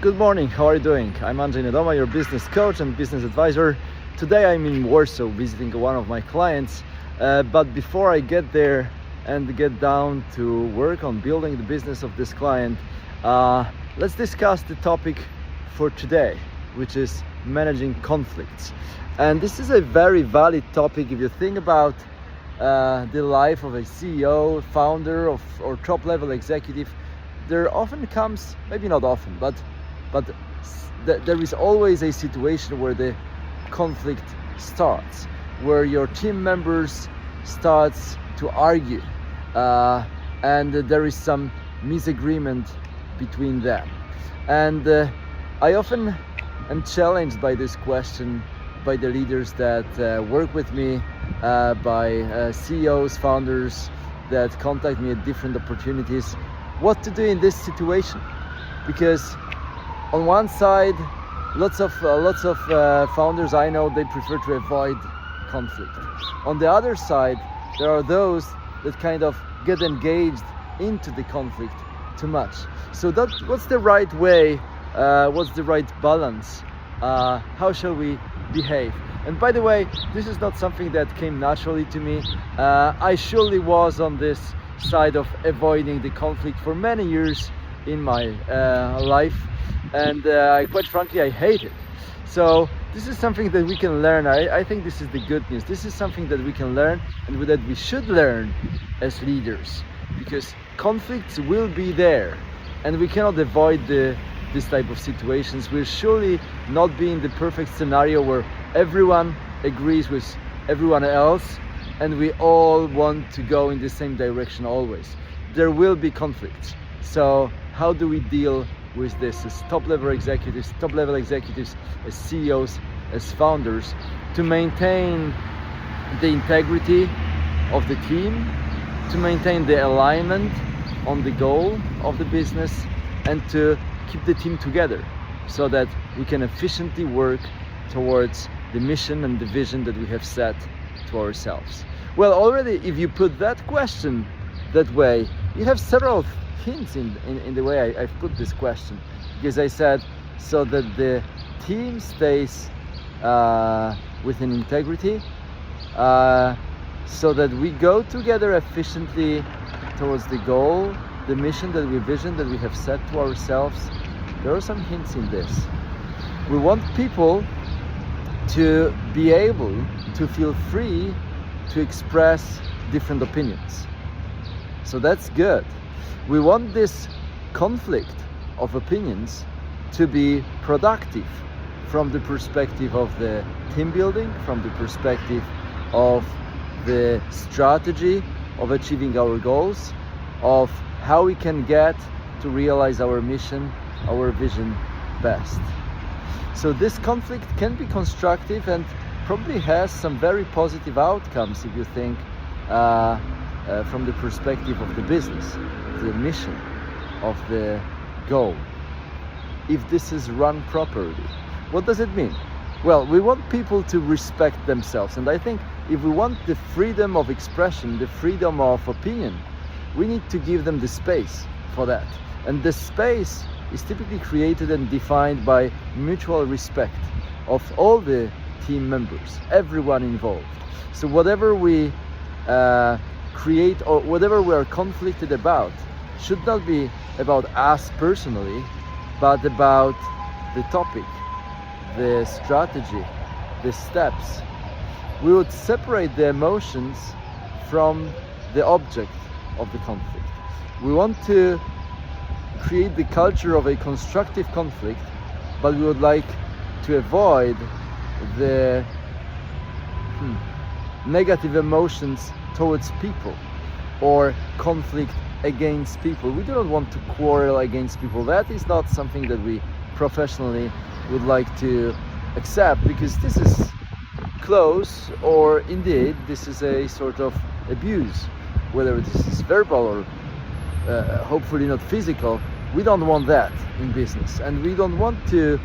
Good morning, how are you doing? I'm Andrzej Nedoma, your business coach and business advisor. Today I'm in Warsaw visiting one of my clients, but before I get there and get down to work on building the business of this client, let's discuss the topic for today, which is managing conflicts. And this is a very valid topic if you think about the life of a CEO, founder or top level executive. There often comes, maybe not often, but there is always a situation where the conflict starts, where your team members starts to argue, and there is some misagreement between them. And I often am challenged by this question by the leaders that work with me, by CEOs, founders that contact me at different opportunities, what to do in this situation. Because on one side, lots of founders I know, they prefer to avoid conflict. On the other side, there are those that kind of get engaged into the conflict too much. So what's the right way? What's the right balance? How shall we behave? And by the way, this is not something that came naturally to me. I surely was on this side of avoiding the conflict for many years in my life, and quite frankly I hate it. So this is something that we can learn. I think this is the good news. This is something that we can learn and that we should learn as leaders, because conflicts will be there and we cannot avoid this type of situations. We'll surely not be in the perfect scenario where everyone agrees with everyone else and we all want to go in the same direction always. There will be conflicts. So how do we deal with this as top-level executives, as CEOs, as founders, to maintain the integrity of the team, to maintain the alignment on the goal of the business, and to keep the team together so that we can efficiently work towards the mission and the vision that we have set to ourselves? Well, already if you put that question that way, you have several hints in the way I've put this question, because I said so that the team stays within integrity, so that we go together efficiently towards the goal, the mission, that vision that we have set to ourselves. There are some hints in this. We want people to be able to feel free to express different opinions. So that's good. We want this conflict of opinions to be productive from the perspective of the team building, from the perspective of the strategy of achieving our goals, of how we can get to realize our mission, our vision best. So this conflict can be constructive and probably has some very positive outcomes if you think from the perspective of the business, the mission, of the goal. If this is run properly, what does it mean? Well, we want people to respect themselves, and I think if we want the freedom of expression, the freedom of opinion, we need to give them the space for that. And the space is typically created and defined by mutual respect of all the team members, everyone involved. So whatever we create or whatever we are conflicted about should not be about us personally, but about the topic, the strategy, the steps. We would separate the emotions from the object of the conflict. We want to create the culture of a constructive conflict, but we would like to avoid the negative emotions towards people or conflict against people. We do not want to quarrel against people. That is not something that we professionally would like to accept, because this is close, or indeed this is a sort of abuse, whether this is verbal or hopefully not physical. We don't want that in business, and we don't want to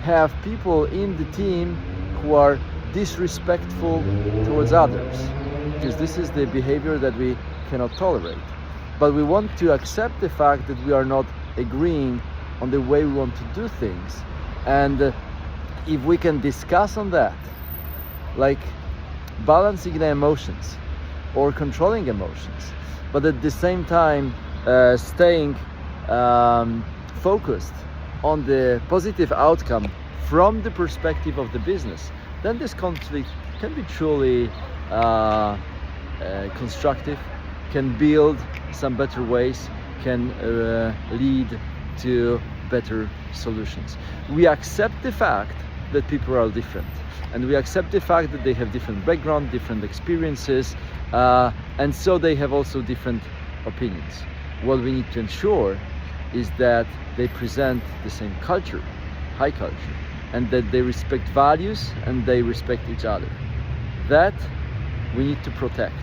have people in the team who are disrespectful towards others, because this is the behavior that we cannot tolerate. But we want to accept the fact that we are not agreeing on the way we want to do things. And if we can discuss on that, like balancing the emotions or controlling emotions, but at the same time staying focused on the positive outcome from the perspective of the business, then this conflict can be truly constructive, can build some better ways, can lead to better solutions. We accept the fact that people are different, and we accept the fact that they have different background, different experiences, and so they have also different opinions. What we need to ensure is that they present the same culture, high culture, and that they respect values and they respect each other. That we need to protect